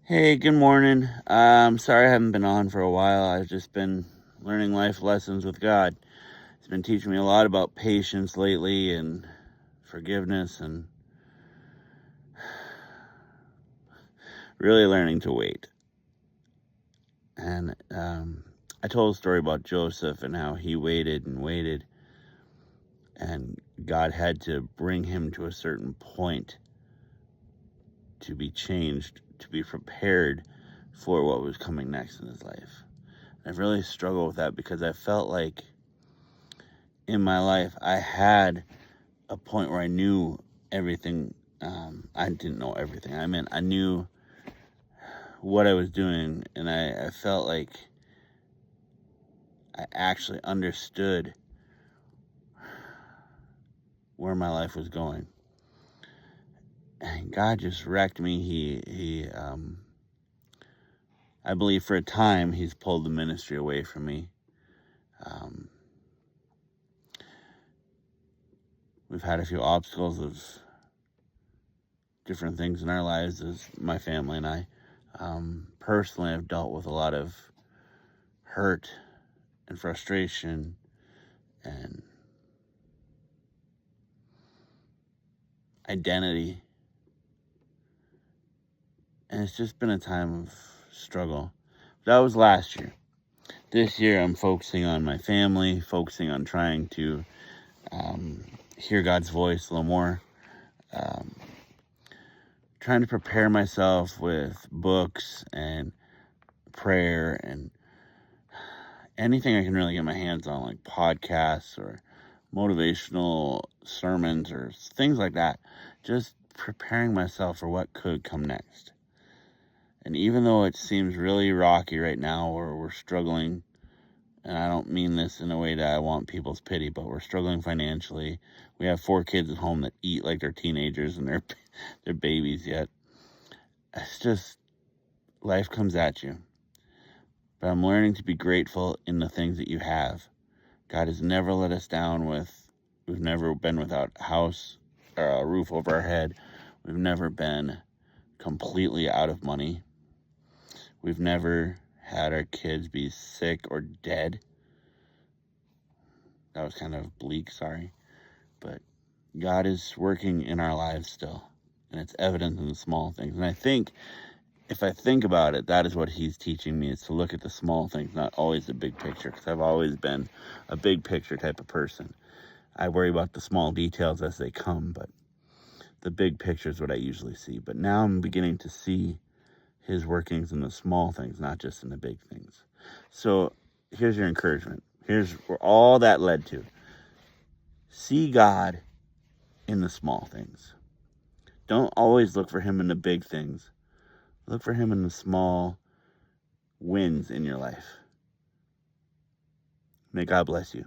Hey, good morning. Sorry I haven't been on for a while. I've just been learning life lessons with God. He's been teaching me a lot about patience lately and forgiveness and really learning to wait. And I told a story about Joseph and how he waited and waited, and God had to bring him to a certain point to be changed, to be prepared for what was coming next in his life. I've really struggled with that because I felt like in my life I had a point where I knew everything. I didn't know everything. I mean, I knew what I was doing, and I felt like I actually understood where my life was going. And God just wrecked me. I believe for a time, He's pulled the ministry away from me. Um, we've had a few obstacles of different things in our lives as my family and I. Personally, I've dealt with a lot of hurt and frustration and identity. And it's just been a time of struggle. That was last year. This year, I'm focusing on my family, focusing on trying to hear God's voice a little more, um, trying to prepare myself with books and prayer and anything I can really get my hands on, like podcasts or motivational sermons or things like that. Just preparing myself for what could come next. And even though it seems really rocky right now, or we're struggling, and I don't mean this in a way that I want people's pity, but we're struggling financially. We have 4 kids at home that eat like they're teenagers and they're babies yet. It's just life comes at you. But I'm learning to be grateful in the things that you have. God has never let us down we've never been without a house or a roof over our head. We've never been completely out of money. We've never had our kids be sick or dead. That was kind of bleak, sorry. But God is working in our lives still. And it's evident in the small things. And I think, if I think about it, that is what He's teaching me, is to look at the small things, not always the big picture. Because I've always been a big picture type of person. I worry about the small details as they come, but the big picture is what I usually see. But now I'm beginning to see His workings in the small things, not just in the big things. So here's your encouragement. Here's where all that led to. See God in the small things. Don't always look for Him in the big things. Look for Him in the small wins in your life. May God bless you.